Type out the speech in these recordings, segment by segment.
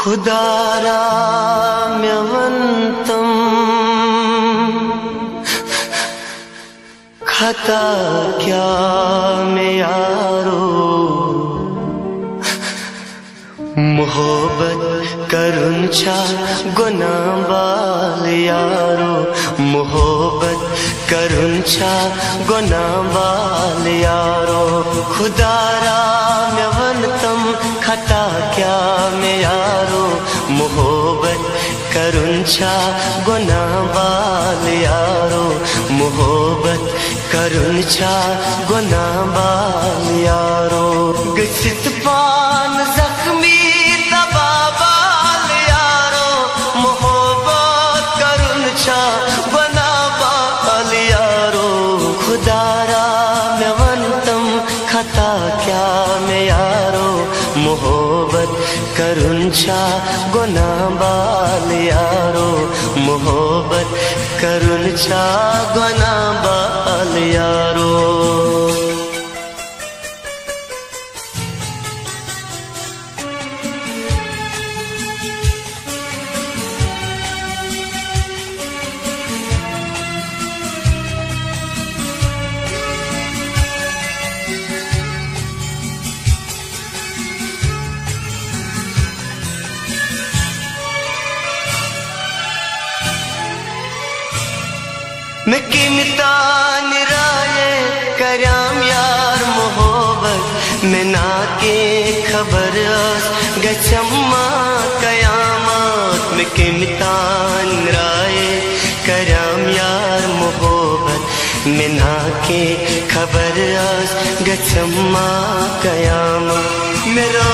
खुदारा म्यवंतम खता क्या में यारो मोहब्बत करुंचा गुना बाल यारो मोहब्बत करुंचा गुना बाल यारो खुदारा म्यवंतम खता क्या में यारो मोहब्बत करुंचा गुना बाल यारो मोहब्बत करुंचा गुना बाल यारो गसित पान जख्मी तबाबाल यारो मोहब्बत करुंचा गुना बाल यारो खुदारा म्यवंतम खता क्या में यारो मोहब्बत करुंचा गुना बाल यारो मोहब्बत करुंचा गुना बाल यारो मैं किमता निराये करम यार मोहब्बत में ना के खबर गचम्मा कयामत में किमता निराये करम यार मोहब्बत में ना के खबर गचम्मा कयामत मेरो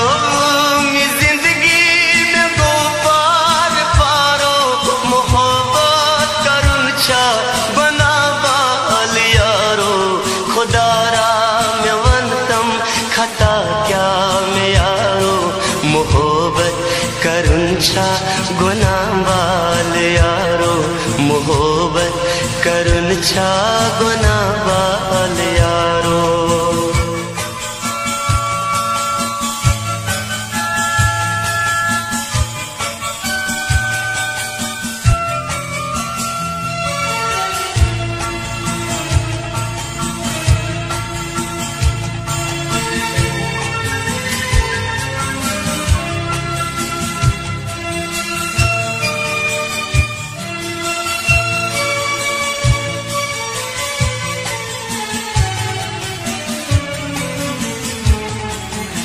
खता क्या में यारो मोहब्बत करुंचा गुना बाल यारो मोहब्बत करुंचा गुना बाल यारो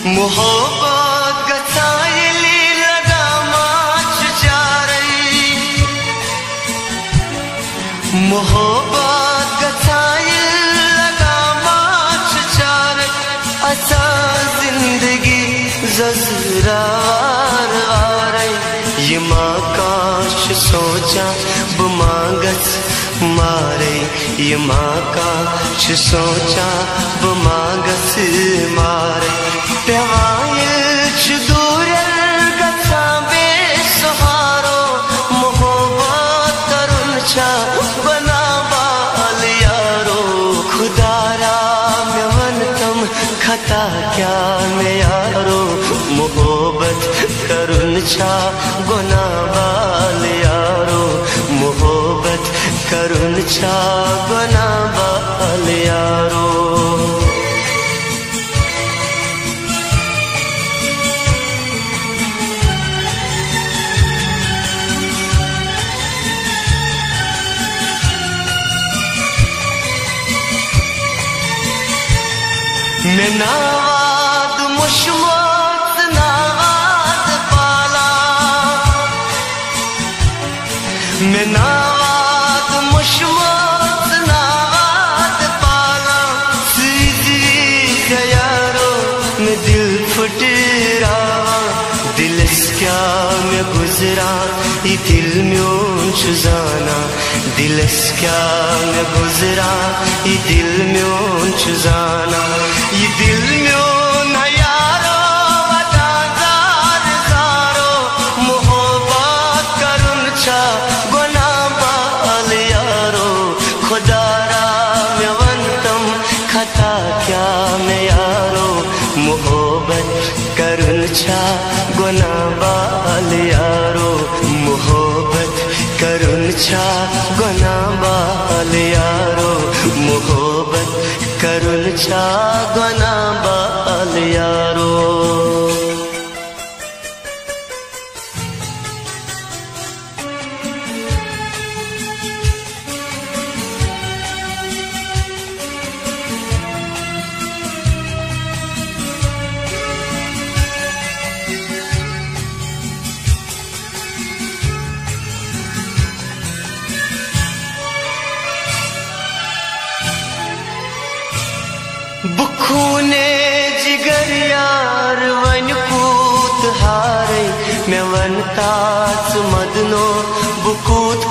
मोहब्बत गसाइली लगा माच चारई मोहब्बत गसाइल लगा माच चारई असा जिंदगी जज़रार आरई ये माकाश सोचा बुमागस मारे ये माकाश सोचा बुमागस मारे दूर गसा बेसहारो मोहब्बत करुंचा बना बाल यारो खुदारा म्यवंतम खता क्या में यारो मोहब्बत करुंचा गुना बाल यारो मोहब्बत करुंचा गुना बाल यारो मैं नावाद मुशमत नावाद पाला मैं नावाद मुशमत नावाद पाला सीधी यारो मैं दिल फुटरा दिल क्या मैं गुजरा ये दिल में छुजाना दिल क्या मैं गुजरा ये दिल में छुजाना ये दिल में न यारो वफादार जारो मोहब्बत करुंचा गुना बाल यारो खुदारा म्यवंतम खता क्या में यारो मोहब्बत करुंचा गुना बाल यारो मोहब्बत करुन छा गुना बाल यारो मोहब्बत करुन छा गुना बाल यारो। बुखूने जिगर यार वन कूत हारे मैं वन तास मदनो बुकूत